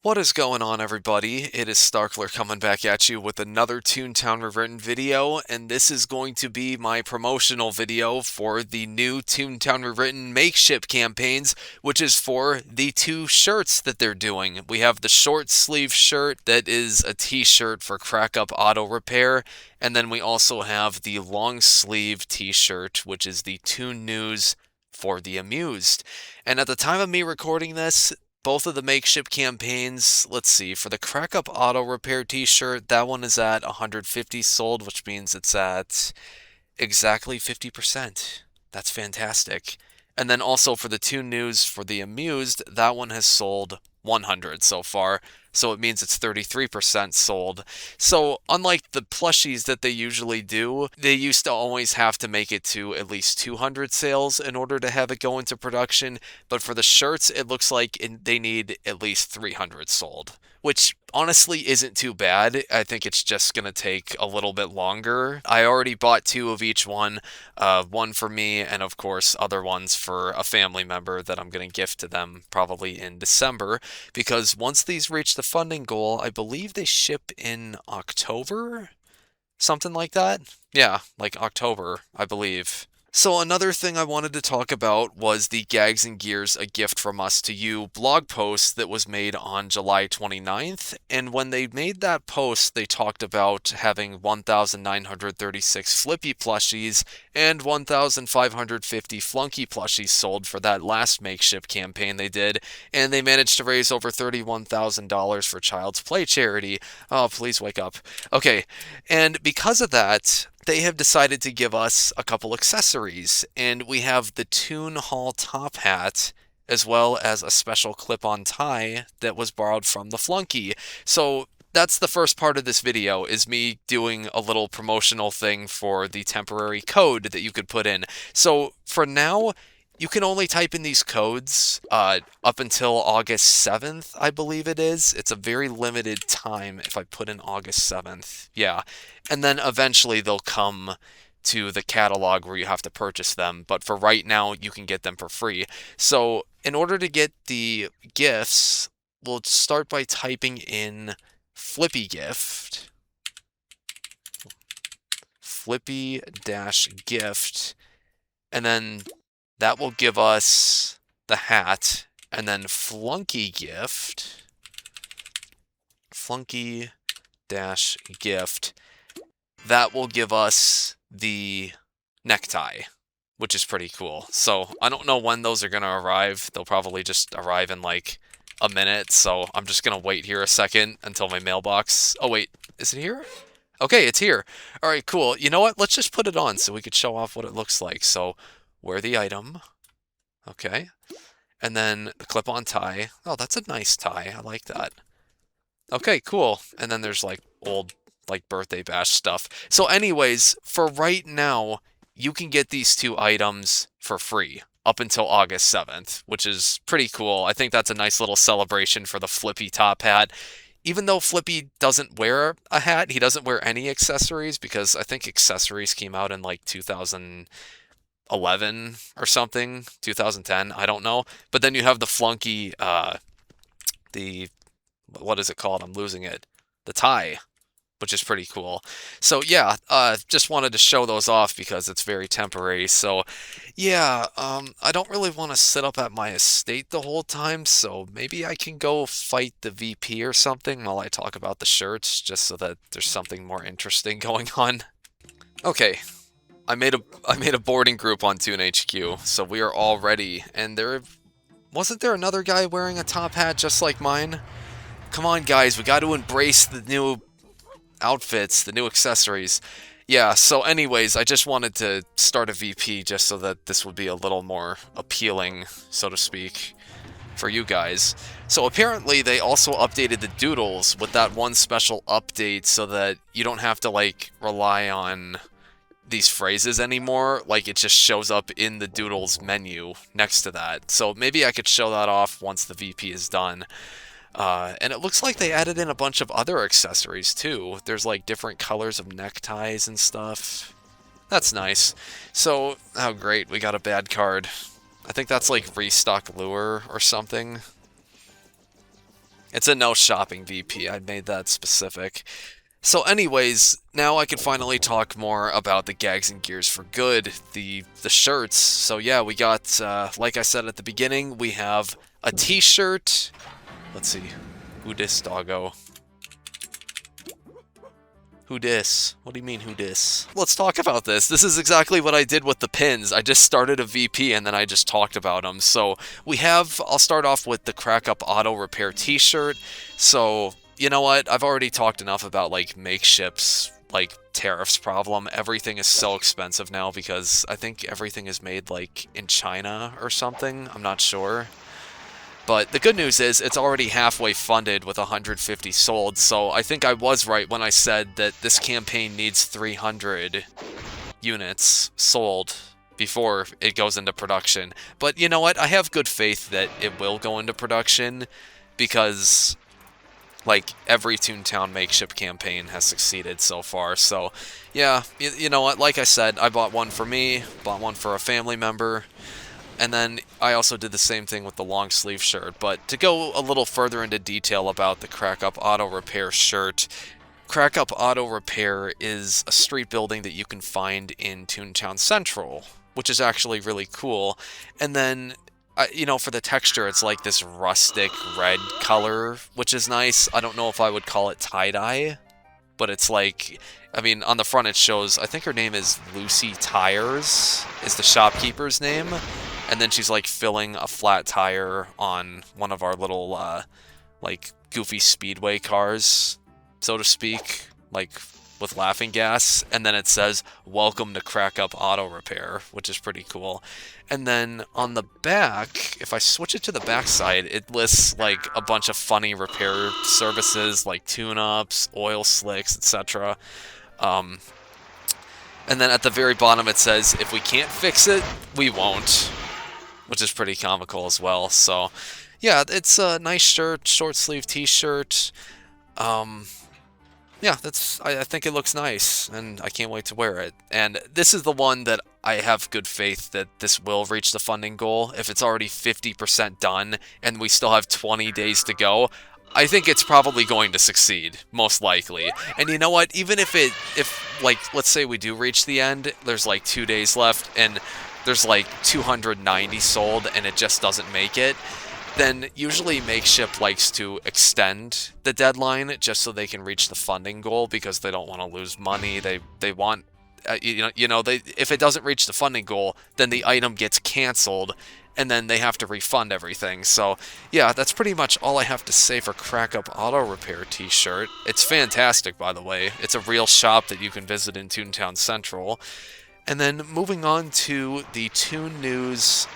What is going on, everybody? It is Starkler coming back at you with another Toontown Rewritten video, and this is going to be my promotional video for the new Toontown Rewritten Makeship campaigns, which is for the two shirts that they're doing. We have the short sleeve shirt that is a t-shirt for Crack Up Auto Repair, and then we also have the long sleeve t-shirt, which is the Toon News for the Amused. And at the time of me recording this, both of the makeshift campaigns, let's see, for the Crack Up Auto Repair t-shirt, that one is at 150 sold, which means it's at exactly 50%. That's fantastic. And then also for the Toon News for the Amused, that one has sold 100 so far, so it means it's 33% sold. So unlike the plushies that they usually do, they used to always have to make it to at least 200 sales in order to have it go into production, but for the shirts, it looks like they need at least 300 sold, which honestly isn't too bad. I think it's just going to take a little bit longer. I already bought two of each one, one for me and of course other ones for a family member that I'm going to gift to them probably in December, because once these reach the funding goal, I believe they ship in October, something like that. Yeah, like October, I believe. So another thing I wanted to talk about was the Gags and Gears A Gift From Us to You blog post that was made on July 29th, and when they made that post, they talked about having 1,936 Flippy plushies and 1,550 Flunky plushies sold for that last makeshift campaign they did, and they managed to raise over $31,000 for Child's Play charity. Oh, please wake up. Okay, and because of that, they have decided to give us a couple accessories, and we have the Toon Hall top hat as well as a special clip-on tie that was borrowed from the Flunky. So that's the first part of this video, is me doing a little promotional thing for the temporary code that you could put in. So for now, you can only type in these codes up until August 7th, I believe it is. It's a very limited time if I put in August 7th. Yeah. And then eventually they'll come to the catalog where you have to purchase them. But for right now, you can get them for free. So in order to get the gifts, we'll start by typing in flippy-gift. Flippy-gift. And then that will give us the hat, and then flunky-gift, flunky-gift, that will give us the necktie, which is pretty cool. So I don't know when those are going to arrive. They'll probably just arrive in like a minute, so I'm just going to wait here a second until my mailbox... Oh wait, is it here? Okay, it's here. Alright, cool. You know what? Let's just put it on so we could show off what it looks like. So wear the item. Okay. And then the clip-on tie. Oh, that's a nice tie. I like that. Okay, cool. And then there's like old like birthday bash stuff. So anyways, for right now, you can get these two items for free up until August 7th, which is pretty cool. I think that's a nice little celebration for the Flippy top hat. Even though Flippy doesn't wear a hat, he doesn't wear any accessories, because I think accessories came out in like 2011 or something, 2010, I don't know. But then you have the Flunky, the, what is it called? I'm losing it. The tie, which is pretty cool. So yeah, just wanted to show those off because it's very temporary. So yeah, I don't really want to sit up at my estate the whole time, so maybe I can go fight the VP or something while I talk about the shirts, just so that there's something more interesting going on. Okay, I made a boarding group on Toon HQ, so we are all ready. And wasn't there another guy wearing a top hat just like mine? Come on, guys, we got to embrace the new outfits, the new accessories. Yeah, so anyways, I just wanted to start a VP just so that this would be a little more appealing, so to speak, for you guys. So apparently they also updated the doodles with that one special update so that you don't have to, like, rely on these phrases anymore. Like, it just shows up in the doodles menu next to that. So maybe I could show that off once the VP is done. And it looks like they added in a bunch of other accessories too. There's like different colors of neckties and stuff. That's nice. So, oh great, we got a bad card. I think that's like restock lure or something. It's a no shopping VP. I made that specific. So anyways, now I can finally talk more about the gags and gears for good, the shirts. So yeah, we got, like I said at the beginning, we have a t-shirt. Let's see, who dis, doggo? Who dis? What do you mean, who dis? Let's talk about this. This is exactly what I did with the pins. I just started a VP and then I just talked about them. So we have, I'll start off with the Crack Up Auto Repair t-shirt. So, you know what? I've already talked enough about, like, Makeship's, like, tariffs problem. Everything is so expensive now because I think everything is made, like, in China or something. I'm not sure. But the good news is it's already halfway funded with 150 sold, so I think I was right when I said that this campaign needs 300 units sold before it goes into production. But you know what? I have good faith that it will go into production because, like, every Toontown Makeship campaign has succeeded so far. So, yeah, you know what? Like I said, I bought one for me, bought one for a family member. And then I also did the same thing with the long sleeve shirt. But to go a little further into detail about the Crack Up Auto Repair shirt, Crack Up Auto Repair is a street building that you can find in Toontown Central, which is actually really cool. And then, you know, for the texture, it's like this rustic red color, which is nice. I don't know if I would call it tie-dye, but it's like, I mean, on the front it shows, I think her name is Lucy Tires, is the shopkeeper's name. And then she's, like, filling a flat tire on one of our little, like, goofy speedway cars, so to speak, like, with laughing gas. And then it says, "Welcome to Crack Up Auto Repair," which is pretty cool. And then on the back, if I switch it to the back side, it lists, like, a bunch of funny repair services, like tune-ups, oil slicks, etc. And then at the very bottom it says, "If we can't fix it, we won't," which is pretty comical as well. So, yeah, it's a nice shirt, short sleeve t-shirt. Yeah, I think it looks nice, and I can't wait to wear it. And this is the one that I have good faith that this will reach the funding goal. If it's already 50% done, and we still have 20 days to go, I think it's probably going to succeed, most likely. And you know what? Even if like, let's say we do reach the end, there's like 2 days left, and there's like 290 sold and it just doesn't make it, then usually Makeship likes to extend the deadline just so they can reach the funding goal because they don't want to lose money. They want, if it doesn't reach the funding goal, then the item gets canceled and then they have to refund everything. So yeah, that's pretty much all I have to say for Crack Up Auto Repair t-shirt. It's fantastic, by the way. It's a real shop that you can visit in Toontown Central. And then moving on to the Toon news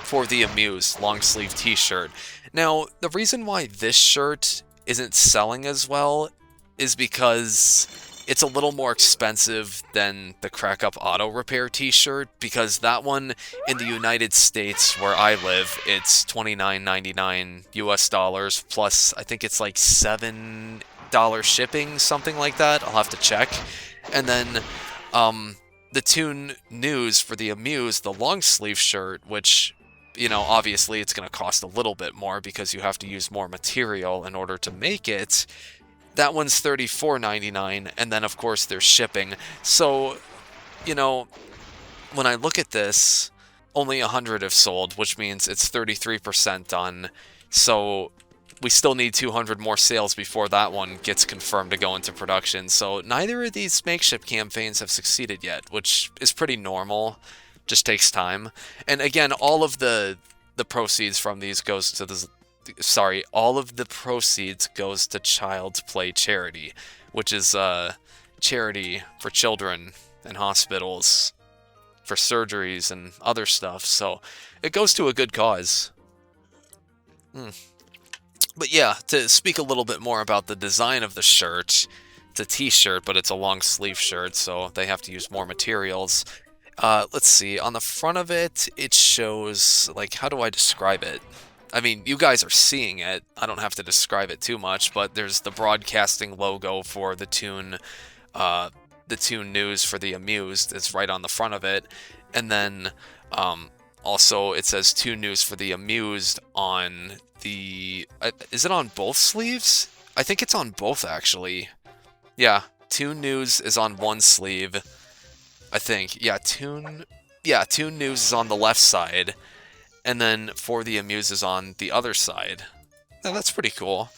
for the Amused long sleeve t-shirt. Now, the reason why this shirt isn't selling as well is because it's a little more expensive than the Crack Up Auto Repair t-shirt, because that one in the United States where I live, it's $29.99 US dollars, plus I think it's like $7 shipping, something like that. I'll have to check. And then the Toon news for the Amused, the long sleeve shirt, which, you know, obviously it's going to cost a little bit more because you have to use more material in order to make it. That one's $34.99, and then of course there's shipping. So, you know, when I look at this, only 100 have sold, which means it's 33% done. So we still need 200 more sales before that one gets confirmed to go into production. So neither of these Makeship campaigns have succeeded yet, which is pretty normal. Just takes time. And again, all of the proceeds from these goes to the... Sorry, all of the proceeds goes to Child's Play Charity, which is a charity for children in hospitals, for surgeries and other stuff. So it goes to a good cause. But yeah, to speak a little bit more about the design of the shirt, it's a t-shirt, but it's a long sleeve shirt, so they have to use more materials. Let's see, on the front of it, it shows, like, how do I describe it? I mean, you guys are seeing it. I don't have to describe it too much, but there's the broadcasting logo for the Toon news for the Amused. It's right on the front of it. And then also, it says Toon News for the Amused on the... is it on both sleeves? I think it's on both, actually. Yeah, Toon News is on one sleeve, I think. Yeah, Toon News is on the left side, and then For the Amused is on the other side. Yeah, that's pretty cool.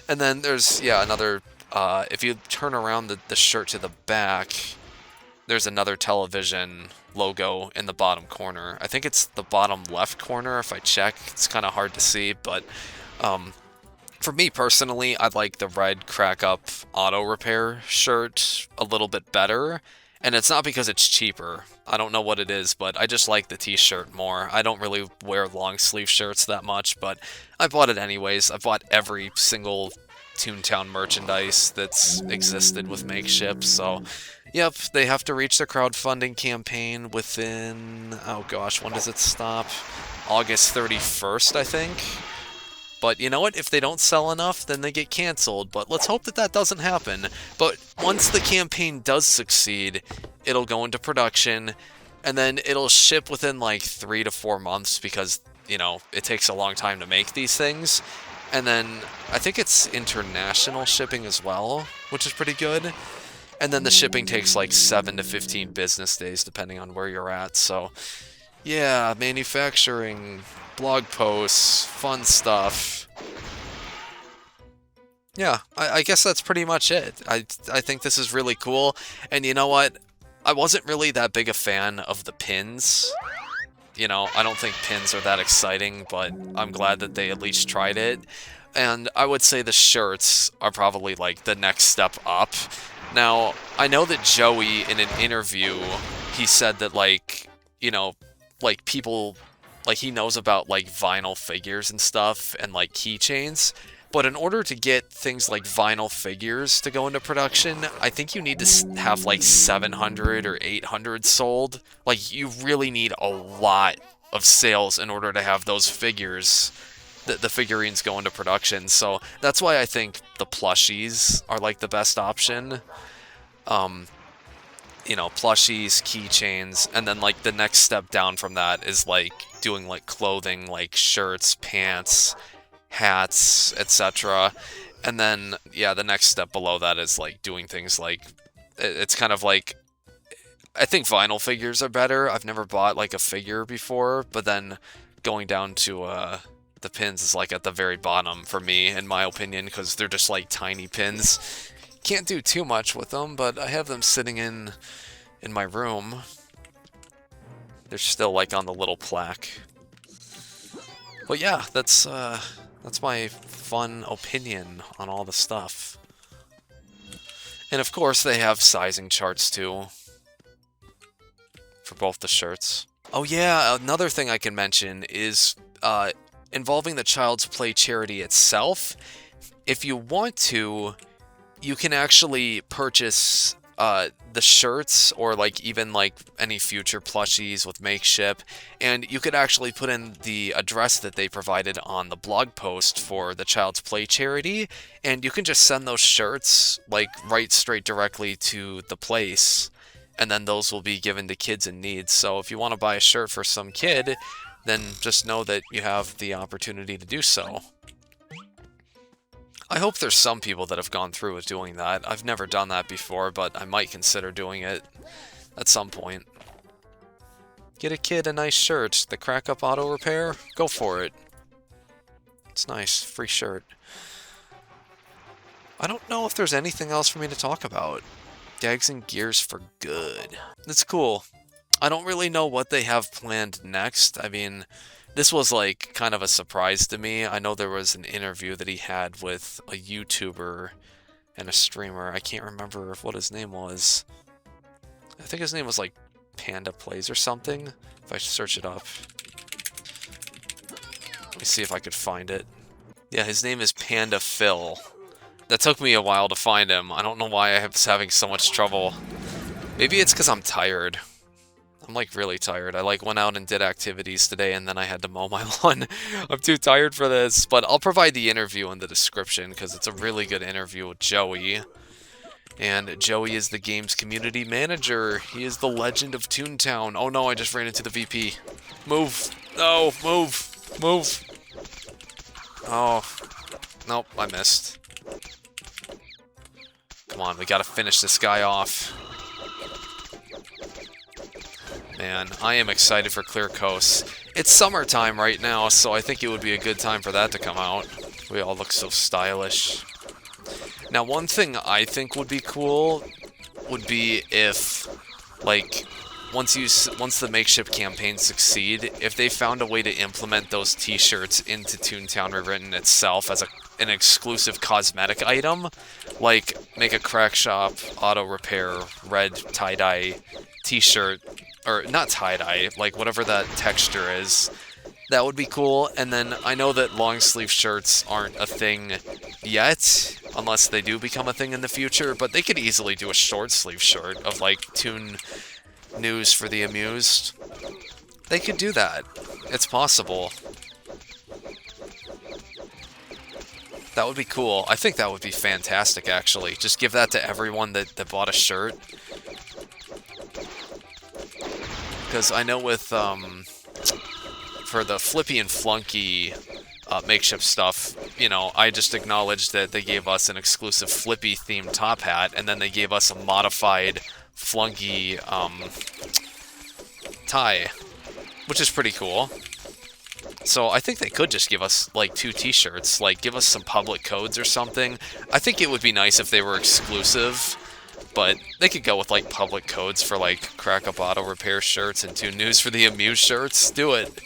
And then there's, yeah, another... if you turn around the shirt to the back, there's another television logo in the bottom corner. I think it's the bottom left corner if I check. It's kind of hard to see, but for me personally, I like the red crack up auto repair shirt a little bit better. And it's not because it's cheaper. I don't know what it is, but I just like the t-shirt more. I don't really wear long sleeve shirts that much, but I bought it anyways. I bought every single Toontown merchandise that's existed with Makeship, so yep, they have to reach the crowdfunding campaign within, oh gosh, when does it stop? August 31st, I think. But you know what? If they don't sell enough, then they get canceled. But let's hope that that doesn't happen. But once the campaign does succeed, it'll go into production, and then it'll ship within like 3 to 4 months because, you know, it takes a long time to make these things. And then I think it's international shipping as well, which is pretty good. And then the shipping takes like 7 to 15 business days, depending on where you're at. So, yeah, manufacturing, blog posts, fun stuff. Yeah, I guess that's pretty much it. I think this is really cool. And you know what? I wasn't really that big a fan of the pins. You know, I don't think pins are that exciting, but I'm glad that they at least tried it. And I would say the shirts are probably like the next step up. Now, I know that Joey, in an interview, he said that, like, you know, like, people, like, he knows about, like, vinyl figures and stuff, and, like, keychains, but in order to get things like vinyl figures to go into production, I think you need to have, like, 700 or 800 sold. Like, you really need a lot of sales in order to have those figures, the figurines go into production, so that's why I think the plushies are, like, the best option. You know, plushies, keychains, and then, like, the next step down from that is, like, doing, like, clothing, like, shirts, pants, hats, etc. And then, yeah, the next step below that is, like, doing things like, it's kind of like, I think vinyl figures are better. I've never bought, like, a figure before, but then going down to, the pins is, like, at the very bottom for me, in my opinion, because they're just, like, tiny pins. Can't do too much with them, but I have them sitting in my room. They're still, like, on the little plaque. But yeah, that's my fun opinion on all the stuff. And of course, they have sizing charts too for both the shirts. Oh yeah, another thing I can mention is involving the Child's Play charity itself. If you want to, you can actually purchase the shirts, or like even like any future plushies with Makeship, and you could actually put in the address that they provided on the blog post for the Child's Play charity, and you can just send those shirts like right straight directly to the place, and then those will be given to kids in need. So if you want to buy a shirt for some kid, then just know that you have the opportunity to do so. I hope there's some people that have gone through with doing that. I've never done that before, but I might consider doing it at some point. Get a kid a nice shirt. The Crack Up Auto Repair? Go for it. It's nice. Free shirt. I don't know if there's anything else for me to talk about. Gags and Gears for good. It's cool. I don't really know what they have planned next. I mean, this was, like, kind of a surprise to me. I know there was an interview that he had with a YouTuber and a streamer. I can't remember what his name was. I think his name was, like, Panda Plays or something, if I search it up. Let me see if I could find it. Yeah, his name is Panda Phil. That took me a while to find him. I don't know why I was having so much trouble. Maybe it's because I'm tired. I'm, like, really tired. I, like, went out and did activities today, and then I had to mow my lawn. I'm too tired for this, but I'll provide the interview in the description, because it's a really good interview with Joey. And Joey is the game's community manager. He is the legend of Toontown. Oh no, I just ran into the VP. Move! No, move! Move! Oh, nope, I missed. Come on, we gotta finish this guy off. Man, I am excited for Clear Coast. It's summertime right now, so I think it would be a good time for that to come out. We all look so stylish. Now, one thing I think would be cool would be if, like, once the Makeship campaign succeed, if they found a way to implement those t-shirts into Toontown Rewritten itself as an exclusive cosmetic item, like make a crack shop, auto repair, red tie-dye t-shirt, or not tie-dye, like whatever that texture is. That would be cool. And then I know that long sleeve shirts aren't a thing yet, unless they do become a thing in the future, but they could easily do a short sleeve shirt of like Toon news for the Amused. They could do that. It's possible. That would be cool. I think that would be fantastic, actually. Just give that to everyone that bought a shirt. Because I know with, for the Flippy and Flunky makeshift stuff, you know, I just acknowledged that they gave us an exclusive Flippy-themed top hat, and then they gave us a modified Flunky tie, which is pretty cool. So I think they could just give us, like, 2 t-shirts, like, give us some public codes or something. I think it would be nice if they were exclusive, but they could go with, like, public codes for, like, Crack Up Auto Repair shirts and Toon News for the Amused shirts. Do it.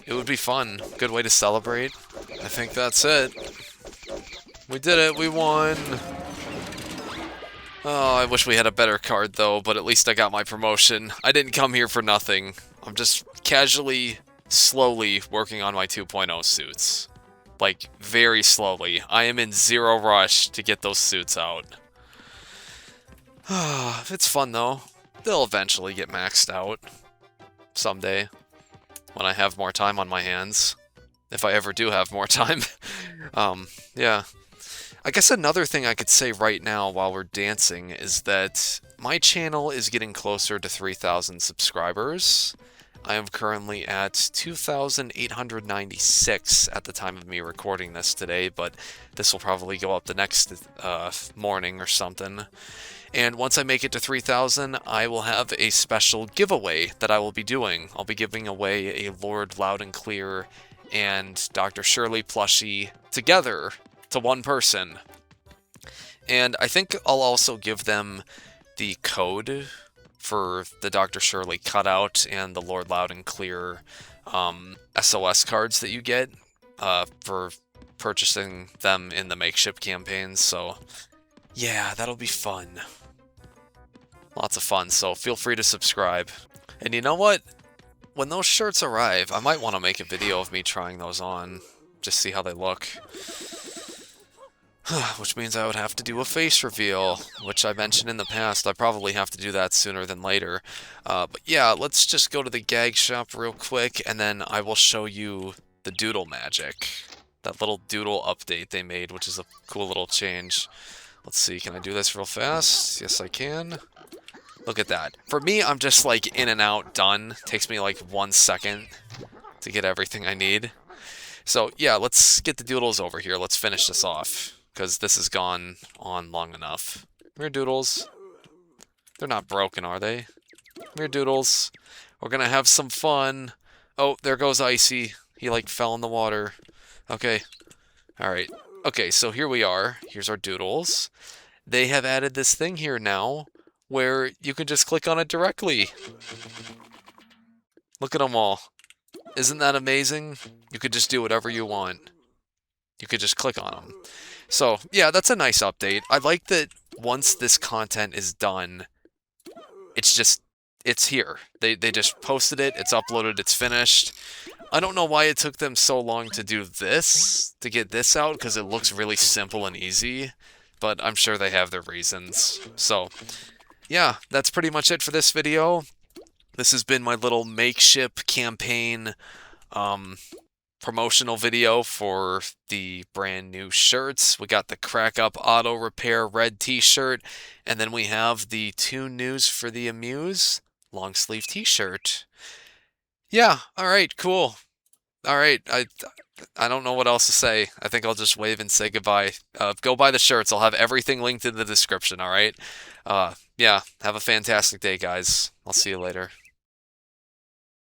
It would be fun. Good way to celebrate. I think that's it. We did it. We won. Oh, I wish we had a better card, though, but at least I got my promotion. I didn't come here for nothing. I'm just casually, slowly working on my 2.0 suits. Like, very slowly. I am in zero rush to get those suits out. It's fun, though. They'll eventually get maxed out. Someday. When I have more time on my hands. If I ever do have more time. Yeah. I guess another thing I could say right now while we're dancing is that my channel is getting closer to 3,000 subscribers. I am currently at 2,896 at the time of me recording this today, but this will probably go up the next morning or something. And once I make it to 3,000, I will have a special giveaway that I will be doing. I'll be giving away a Lord Loud and Clear and Dr. Shirley plushie together to one person. And I think I'll also give them the code for the Dr. Shirley cutout and the Lord Loud and Clear SOS cards that you get for purchasing them in the Makeship campaigns. So yeah, that'll be fun. Lots of fun, so feel free to subscribe. And you know what? When those shirts arrive, I might want to make a video of me trying those on. Just see how they look. Which means I would have to do a face reveal, which I mentioned in the past. I probably have to do that sooner than later. But yeah, let's just go to the gag shop real quick, and then I will show you the doodle magic. That little doodle update they made, which is a cool little change. Let's see, can I do this real fast? Yes, I can. Look at that. For me, I'm just like in and out, done. Takes me like 1 second to get everything I need. So yeah, let's get the doodles over here. Let's finish this off, because this has gone on long enough. Come here, doodles. They're not broken, are they? Come here, doodles. We're gonna have some fun. Oh, there goes Icy. He like fell in the water. Okay. Alright. Okay, so here we are. Here's our doodles. They have added this thing here now where you can just click on it directly. Look at them all. Isn't that amazing? You could just do whatever you want. You could just click on them. So, yeah, that's a nice update. I like that once this content is done, it's here. They just posted it, it's uploaded, it's finished. I don't know why it took them so long to do this, to get this out, because it looks really simple and easy, but I'm sure they have their reasons. So, yeah, that's pretty much it for this video. This has been my little Makeship campaign promotional video for the brand new shirts. We got the Crack Up Auto Repair red t-shirt, and then we have the Toon news for the Amused long sleeve t-shirt. Yeah, all right, cool. All right, I don't know what else to say. I think I'll just wave and say goodbye. Go buy the shirts. I'll have everything linked in the description, all right? Yeah, have a fantastic day, guys. I'll see you later.